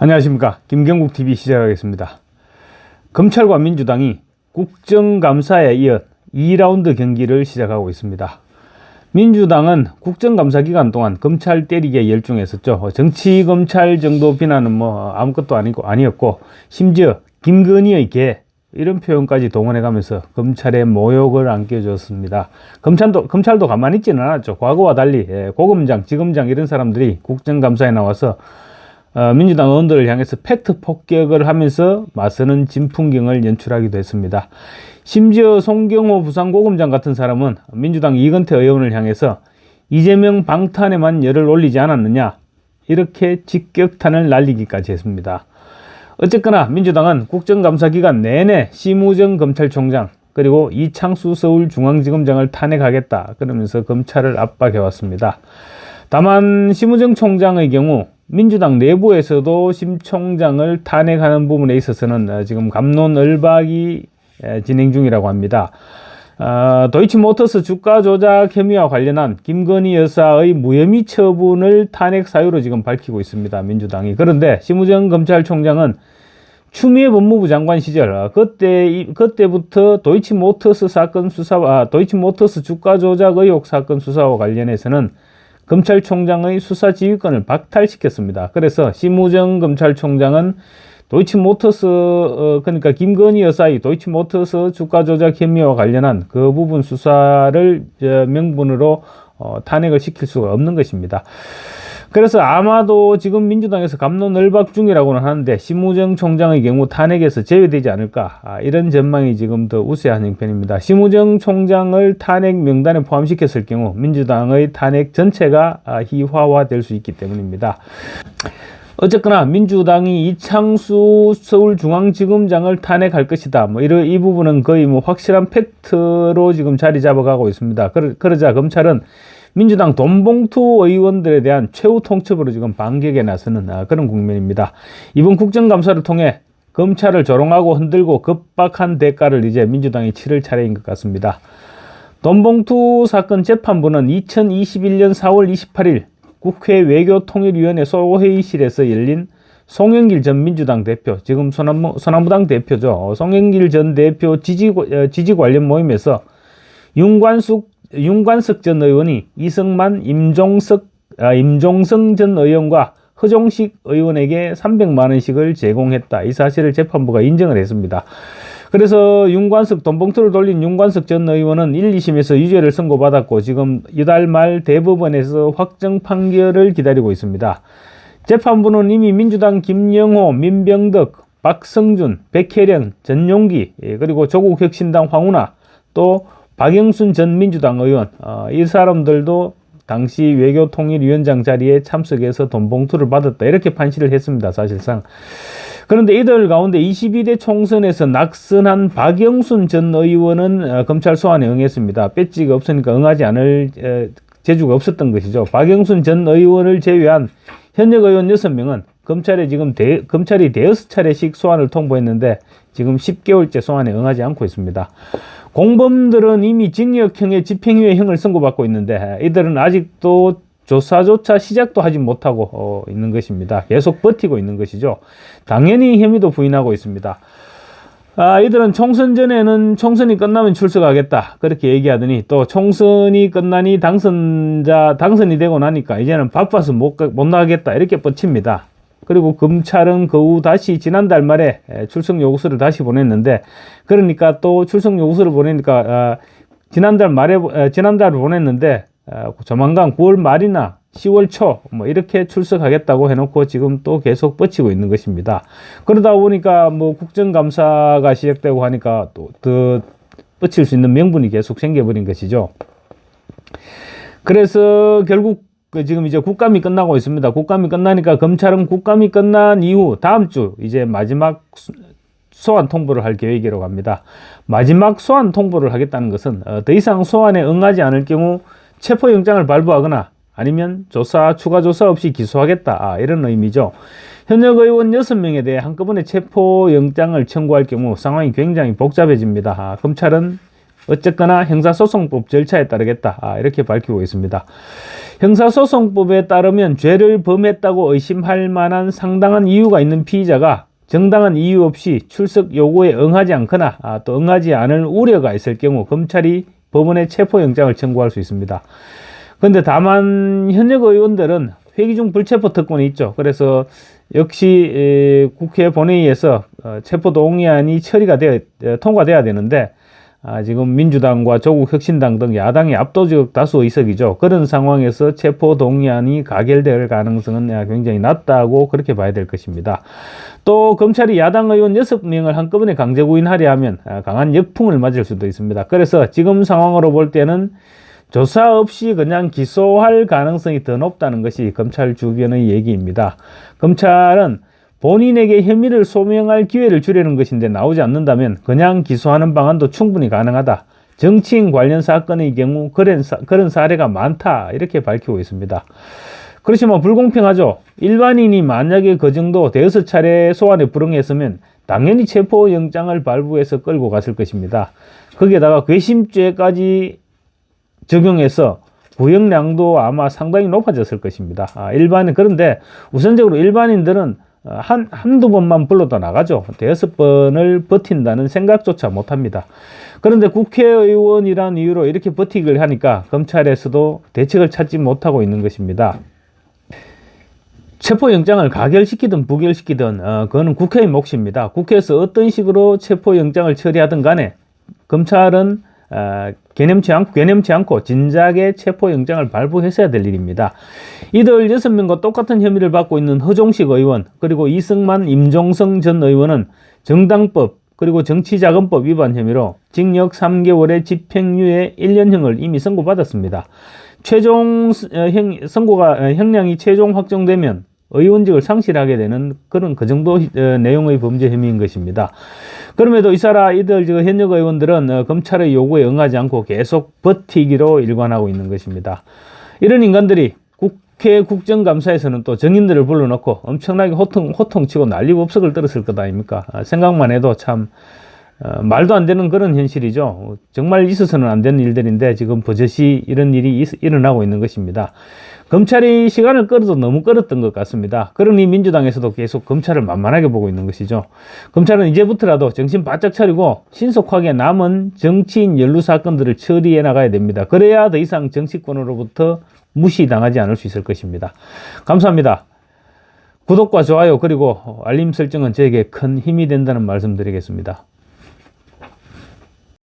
안녕하십니까. 김경국TV 시작하겠습니다. 검찰과 민주당이 국정감사에 이어 2라운드 경기를 시작하고 있습니다. 민주당은 국정감사 기간 동안 검찰 때리기에 열중했었죠. 정치검찰 정도 비난은 아무것도 아니었고, 심지어 김건희의 개 이런 표현까지 동원해가면서 검찰의 모욕을 안겨줬습니다. 검찰도 가만히 있지는 않았죠. 과거와 달리 고검장, 지검장 이런 사람들이 국정감사에 나와서 민주당 의원들을 향해서 팩트 폭격을 하면서 맞서는 진풍경을 연출하기도 했습니다. 심지어 송경호 부산고검장 같은 사람은 민주당 이건태 의원을 향해서 이재명 방탄에만 열을 올리지 않았느냐, 이렇게 직격탄을 날리기까지 했습니다. 어쨌거나 민주당은 국정감사 기간 내내 심우정 검찰총장 그리고 이창수 서울중앙지검장을 탄핵하겠다 그러면서 검찰을 압박해왔습니다. 다만 심우정 총장의 경우 민주당 내부에서도 심 총장을 탄핵하는 부분에 있어서는 지금 갑론을박이 진행 중이라고 합니다. 도이치모터스 주가 조작 혐의와 관련한 김건희 여사의 무혐의 처분을 탄핵 사유로 지금 밝히고 있습니다, 민주당이. 그런데 심우정 검찰총장은 추미애 법무부 장관 시절 그때부터 도이치모터스 사건 수사와 도이치모터스 주가 조작 의혹 사건 수사와 관련해서는 검찰총장의 수사 지휘권을 박탈시켰습니다. 그래서 심우정 검찰총장은 도이치모터스 그러니까 김건희 여사의 도이치모터스 주가 조작 혐의와 관련한 그 부분 수사를 명분으로 탄핵을 시킬 수가 없는 것입니다. 그래서 아마도 지금 민주당에서 갑론을박 중이라고는 하는데 심우정 총장의 경우 탄핵에서 제외되지 않을까, 이런 전망이 지금 더 우세한 형편입니다. 심우정 총장을 탄핵 명단에 포함시켰을 경우 민주당의 탄핵 전체가 희화화될 수 있기 때문입니다. 어쨌거나 민주당이 이창수 서울중앙지검장을 탄핵할 것이다, 이 부분은 거의 확실한 팩트로 지금 자리 잡아가고 있습니다. 그러자 검찰은 민주당 돈봉투 의원들에 대한 최후 통첩으로 지금 반격에 나서는 그런 국면입니다. 이번 국정감사를 통해 검찰을 조롱하고 흔들고 급박한 대가를 이제 민주당이 치를 차례인 것 같습니다. 돈봉투 사건 재판부는 2021년 4월 28일 국회 외교통일위원회 소회의실에서 열린 송영길 전 민주당 대표, 지금 소나무당 대표죠. 송영길 전 대표 지지 관련 모임에서 윤관석 전 의원이 이승만, 임종성 전 의원과 허종식 의원에게 300만 원씩을 제공했다, 이 사실을 재판부가 인정을 했습니다. 그래서 돈봉투를 돌린 윤관석 전 의원은 1, 2심에서 유죄를 선고받았고 지금 이달 말 대법원에서 확정 판결을 기다리고 있습니다. 재판부는 이미 민주당 김영호, 민병덕, 박성준, 백혜령, 전용기, 그리고 조국혁신당 황운하, 또 박영순 전 민주당 의원, 이 사람들도 당시 외교통일위원장 자리에 참석해서 돈봉투를 받았다, 이렇게 판시를 했습니다, 사실상. 그런데 이들 가운데 22대 총선에서 낙선한 박영순 전 의원은 검찰 소환에 응했습니다. 배지가 없으니까 응하지 않을 재주가 없었던 것이죠. 박영순 전 의원을 제외한 현역 의원 6명은 검찰이 6차례씩 소환을 통보했는데 지금 10개월째 소환에 응하지 않고 있습니다. 공범들은 이미 징역형의 집행유예형을 선고받고 있는데 이들은 아직도 조사조차 시작도 하지 못하고 있는 것입니다. 계속 버티고 있는 것이죠. 당연히 혐의도 부인하고 있습니다. 이들은 총선 전에는 총선이 끝나면 출석하겠다, 그렇게 얘기하더니 또 총선이 끝나니 당선이 되고 나니까 이제는 바빠서 못 나가겠다, 이렇게 뻗칩니다. 그리고 검찰은 그 후 다시 지난달 말에 출석 요구서를 다시 보냈는데, 그러니까 또 출석 요구서를 보내니까 지난달 보냈는데 조만간 9월 말이나 10월 초 이렇게 출석하겠다고 해놓고 지금 또 계속 뻗치고 있는 것입니다. 그러다 보니까 국정감사가 시작되고 하니까 또 더 뻗칠 수 있는 명분이 계속 생겨버린 것이죠. 그래서 결국 지금 이제 국감이 끝나고 있습니다. 국감이 끝나니까 검찰은 국감이 끝난 이후 다음 주 이제 마지막 소환 통보를 할 계획이라고 합니다. 마지막 소환 통보를 하겠다는 것은 더 이상 소환에 응하지 않을 경우 체포영장을 발부하거나 아니면 추가 조사 없이 기소하겠다, 이런 의미죠. 현역 의원 6명에 대해 한꺼번에 체포영장을 청구할 경우 상황이 굉장히 복잡해집니다. 검찰은 어쨌거나 형사소송법 절차에 따르겠다. 이렇게 밝히고 있습니다. 형사소송법에 따르면 죄를 범했다고 의심할 만한 상당한 이유가 있는 피의자가 정당한 이유 없이 출석 요구에 응하지 않거나 또 응하지 않을 우려가 있을 경우 검찰이 법원에 체포영장을 청구할 수 있습니다. 그런데 다만 현역 의원들은 회기 중 불체포 특권이 있죠. 그래서 역시 국회 본회의에서 체포동의안이 통과돼야 되는데 지금 민주당과 조국혁신당 등 야당의 압도적 다수 의석이죠. 그런 상황에서 체포동의안이 가결될 가능성은 굉장히 낮다고 그렇게 봐야 될 것입니다. 또 검찰이 야당 의원 6명을 한꺼번에 강제 구인하려 하면 강한 역풍을 맞을 수도 있습니다. 그래서 지금 상황으로 볼 때는 조사 없이 그냥 기소할 가능성이 더 높다는 것이 검찰 주변의 얘기입니다. 검찰은 본인에게 혐의를 소명할 기회를 주려는 것인데 나오지 않는다면 그냥 기소하는 방안도 충분히 가능하다. 정치인 관련 사건의 경우 그런 사례가 많다. 이렇게 밝히고 있습니다. 그렇지만 불공평하죠. 일반인이 만약에 그 정도 대여섯 차례 소환에 불응했으면 당연히 체포영장을 발부해서 끌고 갔을 것입니다. 거기에다가 괘씸죄까지 적용해서 구형량도 아마 상당히 높아졌을 것입니다. 그런데 우선적으로 일반인들은 한두 번만 불러도 나가죠. 대여섯 번을 버틴다는 생각조차 못합니다. 그런데 국회의원이란 이유로 이렇게 버티기를 하니까 검찰에서도 대책을 찾지 못하고 있는 것입니다. 체포영장을 가결시키든 부결시키든 그거는 국회의 몫입니다. 국회에서 어떤 식으로 체포영장을 처리하든 간에 검찰은 개념치 않고 진작에 체포영장을 발부했어야 될 일입니다. 이들 6명과 똑같은 혐의를 받고 있는 허종식 의원, 그리고 이승만, 임종성 전 의원은 정당법 그리고 정치자금법 위반 혐의로 징역 3개월의 집행유예 1년형을 이미 선고받았습니다. 최종 형량이 최종 확정되면 의원직을 상실하게 되는 그 정도 내용의 범죄 혐의인 것입니다. 그럼에도 이들 현역 의원들은 검찰의 요구에 응하지 않고 계속 버티기로 일관하고 있는 것입니다. 이런 인간들이 국회 국정감사에서는 또 정인들을 불러놓고 엄청나게 호통치고 난리법석을 떨었을 것 아닙니까? 생각만 해도 참 말도 안 되는 그런 현실이죠. 정말 있어서는 안 되는 일들인데 지금 버젓이 이런 일이 일어나고 있는 것입니다. 검찰이 시간을 끌어도 너무 끌었던 것 같습니다. 그러니 민주당에서도 계속 검찰을 만만하게 보고 있는 것이죠. 검찰은 이제부터라도 정신 바짝 차리고 신속하게 남은 정치인 연루 사건들을 처리해 나가야 됩니다. 그래야 더 이상 정치권으로부터 무시당하지 않을 수 있을 것입니다. 감사합니다. 구독과 좋아요 그리고 알림 설정은 저에게 큰 힘이 된다는 말씀 드리겠습니다.